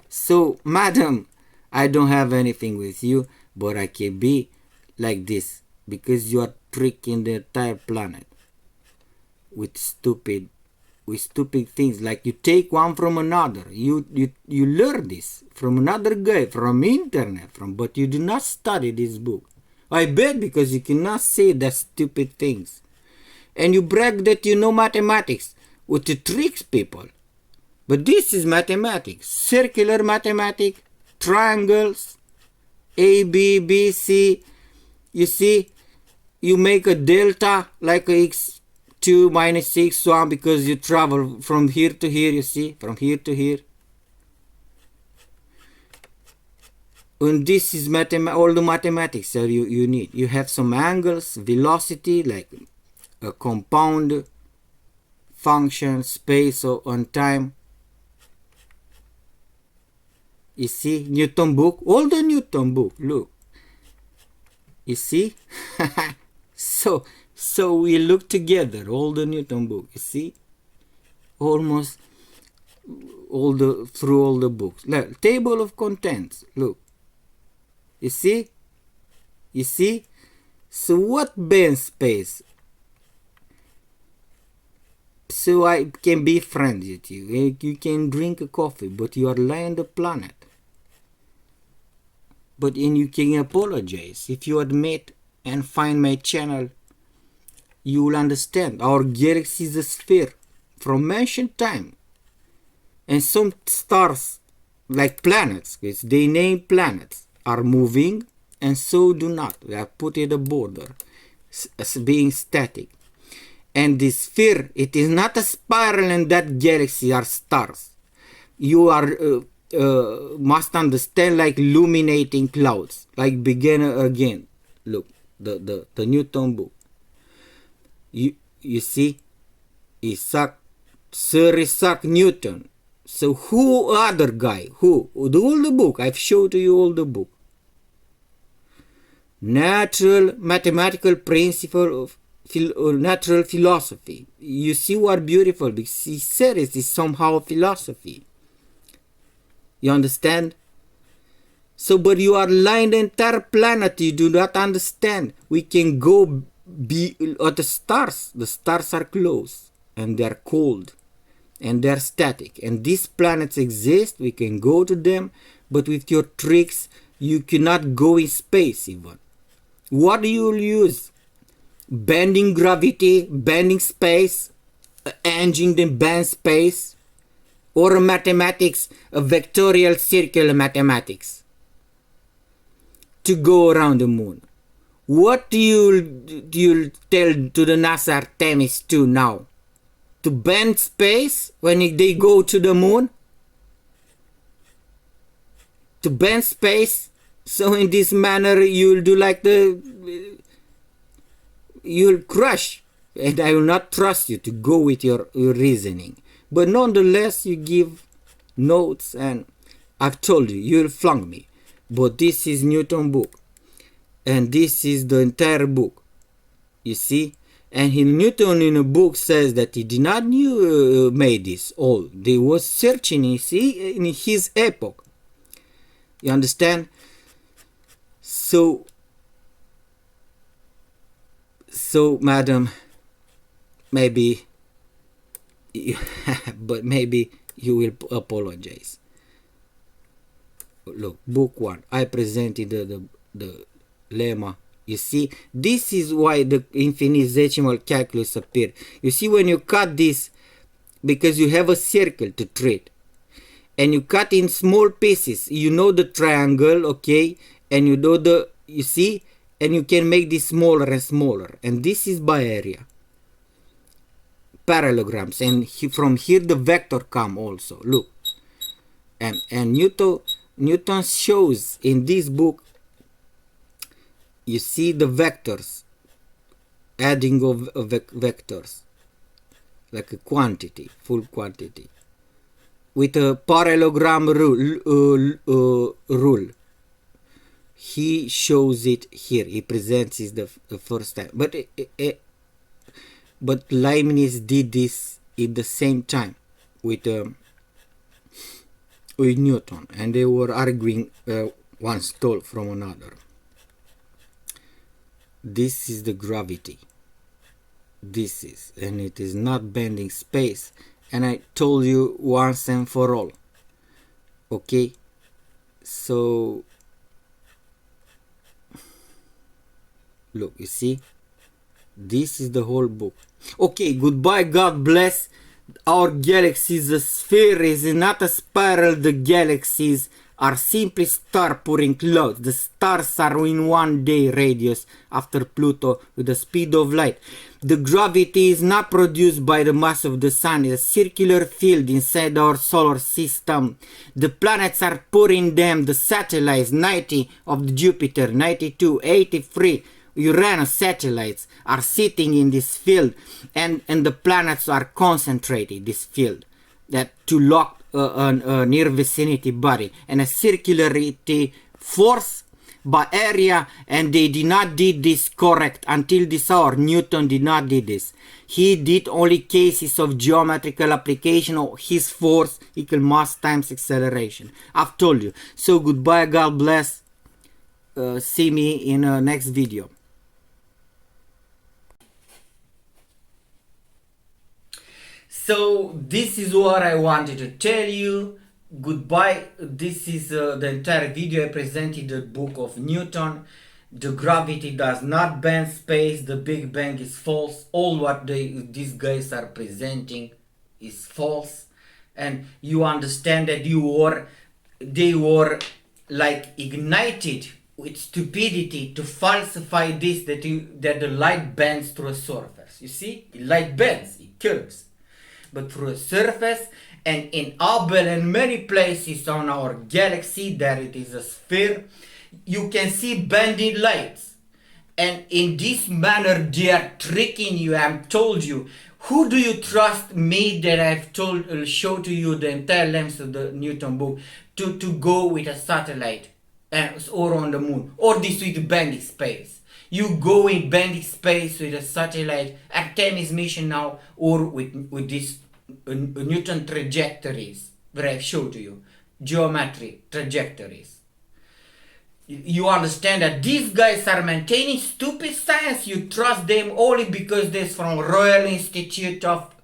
So, madam, I don't have anything with you, but I can be like this. Because you are tricking the entire planet with stupid things. Like you take one from another. You learn this from another guy, from internet, but you do not study this book. I bet, because you cannot say that stupid things. And you brag that you know mathematics, with to trick people. But this is mathematics. Circular mathematics, triangles, A, B, B, C. You see, you make a delta like a x2 minus x1 because you travel from here to here, you see, from here to here. And this is all the mathematics that you need. You have some angles, velocity, like a compound function, space on time. You see, Newton book, all the Newton book, look. You see? So we look together, all the Newton book, you see? Almost through all the books. Look, table of contents, look. You see? You see? So what bends space? So I can be friends with you. You can drink a coffee, but you are lying the planet. But you can apologize. If you admit and find my channel, you will understand. Our galaxy is a sphere from ancient time. And some stars, like planets, because they name planets, are moving, and so do not. They are put at a border as being static. And this sphere, it is not a spiral, and that galaxy are stars. You are must understand like illuminating clouds, like begin again. Look, the Newton book. You see, Sir Isaac Newton. So who other guy? Who? All the book. I've showed to you all the book. Natural mathematical principle of natural philosophy. You see what beautiful, because he said it is somehow philosophy. You understand? So, but you are lying the entire planet. You do not understand. We can go be at the stars. The stars are close and they are cold and they are static. And these planets exist. We can go to them, but with your tricks, you cannot go in space even. What do you use? Bending gravity, bending space, engine the bend space, or a mathematics, a vectorial circular mathematics to go around the moon. What do you tell to the NASA Artemis 2 now? To bend space when they go to the moon? To bend space? So in this manner you'll do like you'll crush, and I will not trust you to go with your reasoning. But nonetheless, you give notes, and I've told you, you'll flunk me. But this is Newton book, and this is the entire book. You see? And Newton in a book says that he did not made this all. They was searching, you see, in his epoch. You understand? So, madam, maybe, but maybe you will apologize. Look, book 1, I presented the lemma. You see, this is why the infinitesimal calculus appeared. You see, when you cut this, because you have a circle to treat, and you cut in small pieces, you know the triangle, okay, and you know the, you see, and you can make this smaller and smaller, and this is by area, parallelograms, and from here the vector come also. Look, and Newton shows in this book, you see the vectors, adding of vectors, like a quantity, full quantity, with a parallelogram rule. He shows it here. He presents it the first time. But Leibniz did this at the same time with Newton, and they were arguing one stole from another. This is the gravity. This is, and it is not bending space. And I told you once and for all. Okay? So, look, you see? This is the whole book. Okay, goodbye, God bless. Our galaxy is a sphere, is not a spiral. The galaxies are simply star pouring clouds. The stars are in 1 day radius after Pluto with the speed of light. The gravity is not produced by the mass of the sun. It's a circular field inside our solar system. The planets are pouring them. The satellites, 90 of the Jupiter, 92, 83 Uranus satellites are sitting in this field, and the planets are concentrated this field that to lock a near vicinity body and a circularity force by area, and they did not did this correct until this hour. Newton did not did this. He did only cases of geometrical application of his force equal mass times acceleration. I've told you. So goodbye, God bless. See me in next video. So this is what I wanted to tell you. Goodbye. This is the entire video. I presented the book of Newton. The gravity does not bend space. The Big Bang is false. All what these guys are presenting is false. And you understand that they were like ignited with stupidity to falsify this, that the light bends through a surface. You see, light bends, it curves, but through a surface. And in Hubble and many places on our galaxy that it is a sphere, you can see bending lights. And in this manner they are tricking you. I've told you. Who do you trust me that I've show to you the entire length of the Newton book to go with a satellite or on the moon, or this with bending space? You go in bending space with a satellite, Artemis mission now, or with this Newton trajectories that I've showed to you, geometry trajectories. You understand that these guys are maintaining stupid science. You trust them only because they're from Royal Institute of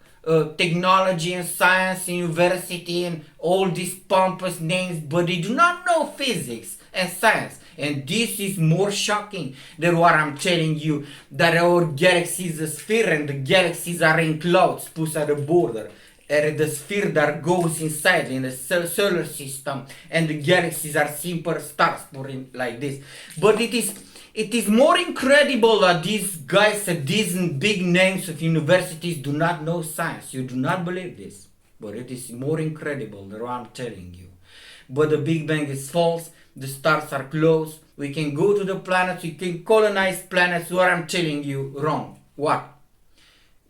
Technology and Science University and all these pompous names, but they do not know physics and science. And this is more shocking than what I'm telling you, that our galaxy is a sphere and the galaxies are in clouds pushed at the border, and the sphere that goes inside in the solar system, and the galaxies are simple stars like this. But it is more incredible that these guys at these big names of universities do not know science. You do not believe this, but it is more incredible than what I'm telling you. But the Big Bang is false. The stars are close. We can go to the planets. We can colonize planets. What I'm telling you wrong. What?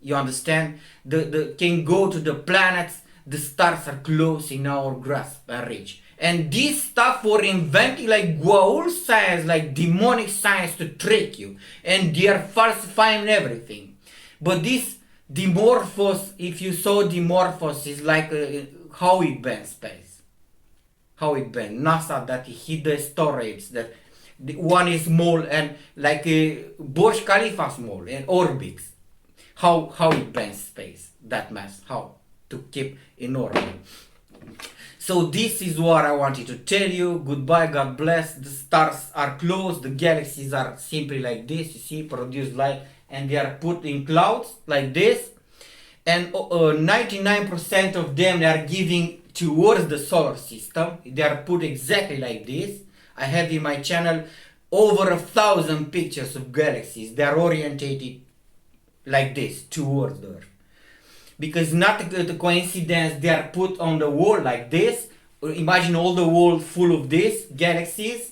You understand? The can go to the planets. The stars are close in our grasp and reach. And this stuff were invented like Goa'uld science, like demonic science to trick you. And they are falsifying everything. But this Dimorphos, if you saw Dimorphos, is like how it bends space. How it bends. NASA that hit the asteroids, that one is small and like Burj Khalifa small and orbits. How it bends space, that mass, how to keep in orbit. So this is what I wanted to tell you. Goodbye, God bless. The stars are close, the galaxies are simply like this, you see, produce light, and they are put in clouds like this, and 99% of them they are giving towards the solar system. They are put exactly like this. I have in my channel over 1,000 pictures of galaxies. They are orientated like this towards the Earth, because not a coincidence they are put on the wall like this. Imagine all the wall full of these galaxies,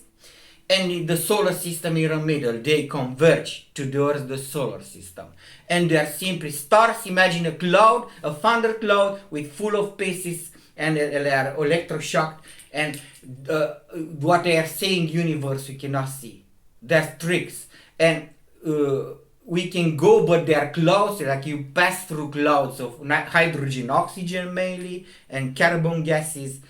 and the solar system in the middle. They converge to the solar system, and they are simply stars. Imagine a cloud, a thunder cloud with full of pieces, and they are electroshocked, and what they are saying universe we cannot see. There's tricks, and we can go, but they are clouds, like you pass through clouds of hydrogen, oxygen mainly, and carbon gases.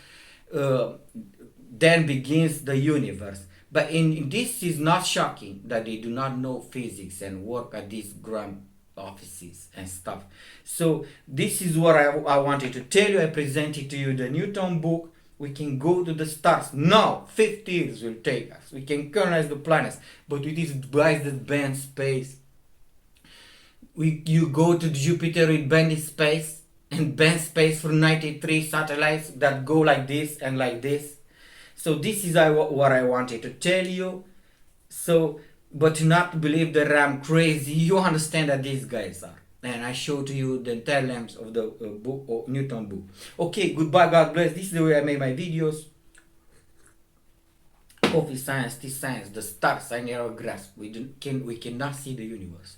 Then begins the universe. But this is not shocking that they do not know physics and work at these grand offices and stuff. So this is what I wanted to tell you. I presented to you the Newton book. We can go to the stars now. 50 years will take us. We can colonize the planets, but with this wide band space, you go to Jupiter with band space, and band space for 93 satellites that go like this and like this. So this is what I wanted to tell you. So, but not believe that I'm crazy. You understand that these guys are. And I show to you the entire length of the book, or Newton book. Okay, goodbye, God bless. This is the way I make my videos. Coffee science, tea science, the stars I never grasp. We cannot see the universe.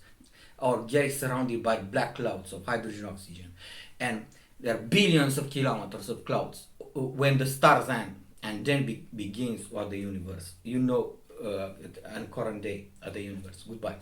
Our galaxy is surrounded by black clouds of hydrogen, oxygen, and there are billions of kilometers of clouds when the stars end, and then begins what the universe. On current day of the universe. Goodbye.